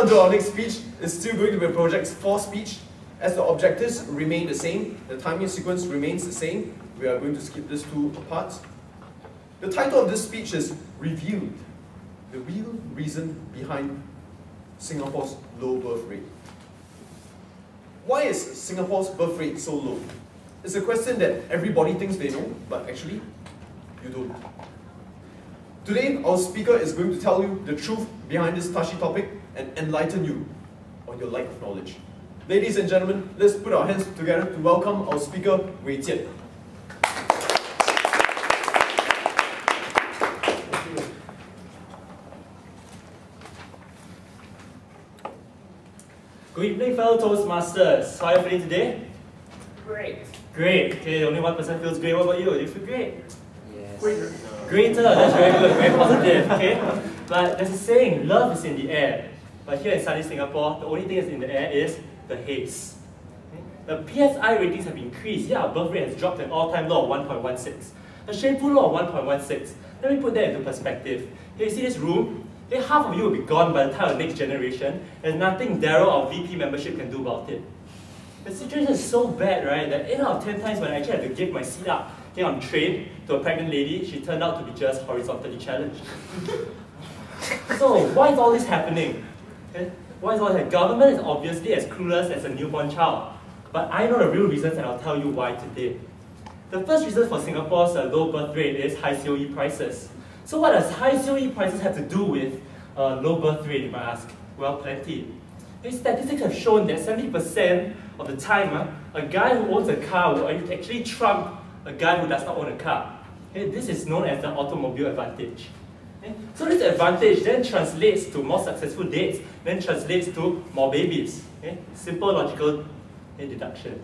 on to our next speech. It's still going to be a Project 4 speech. As the objectives remain the same, the timing sequence remains the same, we are going to skip these two parts. The title of this speech is Revealed, the real reason behind Singapore's low birth rate. Why is Singapore's birth rate so low? It's a question that everybody thinks they know, but actually, you don't. Today, our speaker is going to tell you the truth behind this touchy topic and enlighten you on your lack of knowledge. Ladies and gentlemen, let's put our hands together to welcome our speaker, Wayjay. Good evening, fellow Toastmasters. How are you feeling today? Great. Great. Okay, only one person feels great. What about you? Do you feel great? Yes. Greater. That's very good. Very positive. Okay. But there's a saying, love is in the air. But here in sunny Singapore, the only thing that's in the air is the haze. The PSI ratings have increased. Yeah, our birth rate has dropped to an all-time low of 1.16. A shameful low of 1.16. Let me put that into perspective. Here, you see this room? Okay, half of you will be gone by the time of the next generation. There's nothing Daryl or VP membership can do about it. The situation is so bad, right, that 8 out of 10 times when I actually had to give my seat up on train to a pregnant lady, she turned out to be just horizontally challenged. So, why is all this happening? Okay? Why is all this? Government is obviously as clueless as a newborn child. But I know the real reasons and I'll tell you why today. The first reason for Singapore's low birth rate is high COE prices. So what does high COE prices have to do with low birth rate, you might ask? Well, plenty. These statistics have shown that 70% of the time, a guy who owns a car will actually trump a guy who does not own a car. Okay? This is known as the automobile advantage. Okay? So this advantage then translates to more successful dates, then translates to more babies. Okay? Simple logical deduction.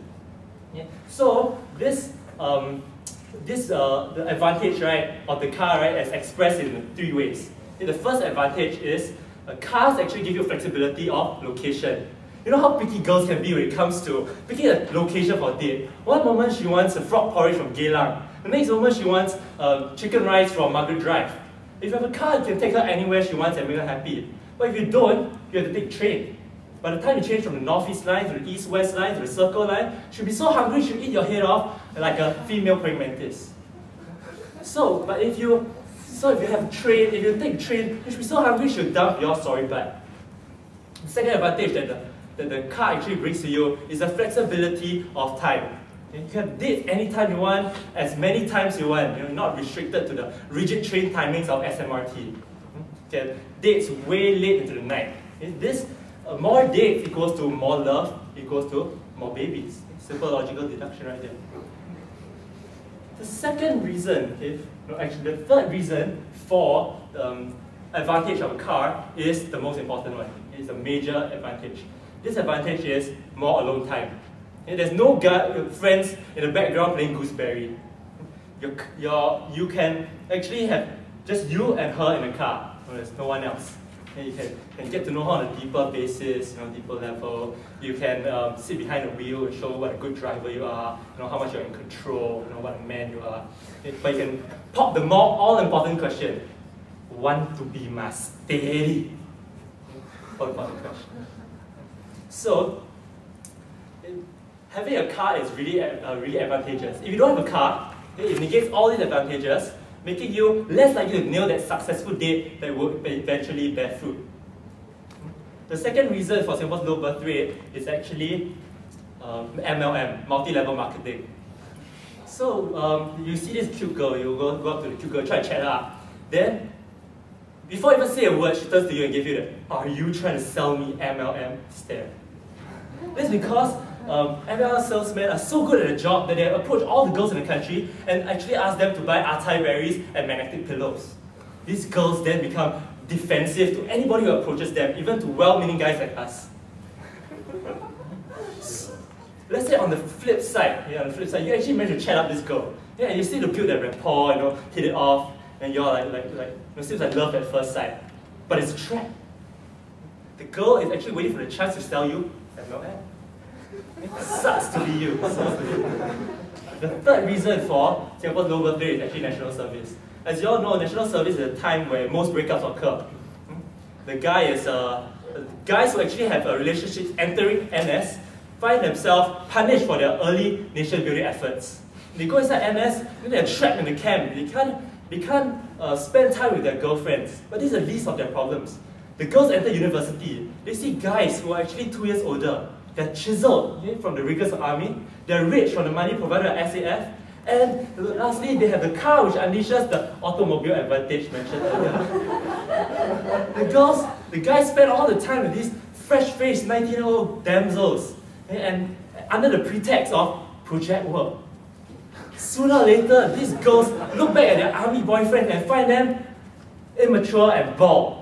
Okay? So this the advantage, right, of the car, right, is expressed in 3 ways. Okay? The first advantage is cars actually give you flexibility of location. You know how picky girls can be when it comes to picking a location for a date. One moment she wants a frog porridge from Geylang. The next moment she wants chicken rice from Margaret Drive. If you have a car, you can take her anywhere she wants and make her happy. But if you don't, you have to take train. By the time you change from the northeast line to the east-west line to the circle line, she'll be so hungry she'll eat your head off like a female praying mantis. So if you have train, if you take train, she'll be so hungry she'll dump your sorry butt. The second advantage that the car actually brings to you is the flexibility of time. You can date anytime you want, as many times you want. You're not restricted to the rigid train timings of SMRT. Okay, dates way late into the night. This more dates equals to more love, equals to more babies. Simple logical deduction right there. The second reason, actually the third reason for advantage of a car is the most important one. It's a major advantage. This advantage is more alone time. There's no friends in the background playing gooseberry. You can actually have just you and her in a car. There's no one else. And you can get to know her on a deeper basis, deeper level. You can sit behind the wheel and show what a good driver you are, how much you're in control, what a man you are. But you can pop the more all-important question. Want to be my steady? All-important question. So, having a car is really advantageous. If you don't have a car, it negates all these advantages, making you less likely to nail that successful date that will eventually bear fruit. The second reason for Singapore's low birth rate is actually MLM, multi-level marketing. So you see this cute girl, you go up to the cute girl, try to chat her up. Then, before you even say a word, she turns to you and gives you the, "Are you trying to sell me MLM?" stare. That's because MLM salesmen are so good at their job that they approach all the girls in the country and actually ask them to buy acai berries and magnetic pillows. These girls then become defensive to anybody who approaches them, even to well-meaning guys like us. Let's say on the flip side, you actually manage to chat up this girl. Yeah, and you still to build that rapport, hit it off, and you're it seems like love at first sight. But it's a trap. The girl is actually waiting for the chance to sell you MLM. It sucks to be you. The third reason for Singapore's low birth rate is actually national service. As you all know, national service is a time where most breakups occur. The guy is guys who actually have a relationship entering NS find themselves punished for their early nation building efforts. They go inside NS, then they're trapped in the camp. They can't spend time with their girlfriends. But this is the least of their problems. The girls enter university. They see guys who are actually 2 years older. They're chiseled from the rigors of army. They're rich from the money provided by SAF. And lastly, they have the car which unleashes the automobile advantage mentioned earlier. The guys spend all the time with these fresh-faced 19-year-old damsels, and under the pretext of project work. Sooner or later, these girls look back at their army boyfriend and find them immature and bald.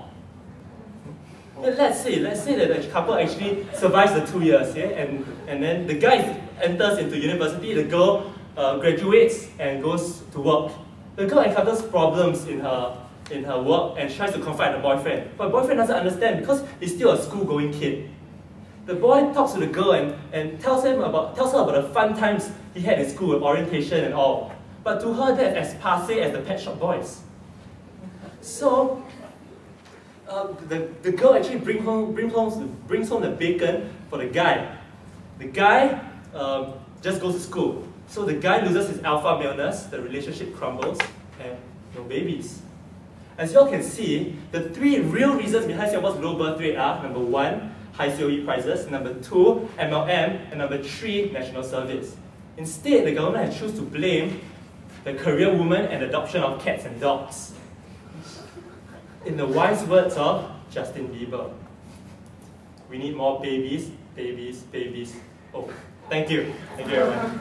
Let's say that the couple actually survives the 2 years, and then the guy enters into university, the girl graduates and goes to work. The girl encounters problems in her work and tries to confide in the boyfriend. But the boyfriend doesn't understand because he's still a school-going kid. The boy talks to the girl and tells her about the fun times he had in school with orientation and all. But to her, that's as passé as the Pet Shop Boys. So, the girl actually brings home the bacon for the guy. The guy just goes to school. So the guy loses his alpha maleness, the relationship crumbles, and no babies. As you all can see, the 3 real reasons behind Singapore's low birth rate are: number 1, high COE prices; number 2, MLM; and number 3, national service. Instead, the government has chosen to blame the career woman and adoption of cats and dogs. In the wise words of Justin Bieber, we need more babies, babies, babies. Oh, thank you. Thank you, everyone.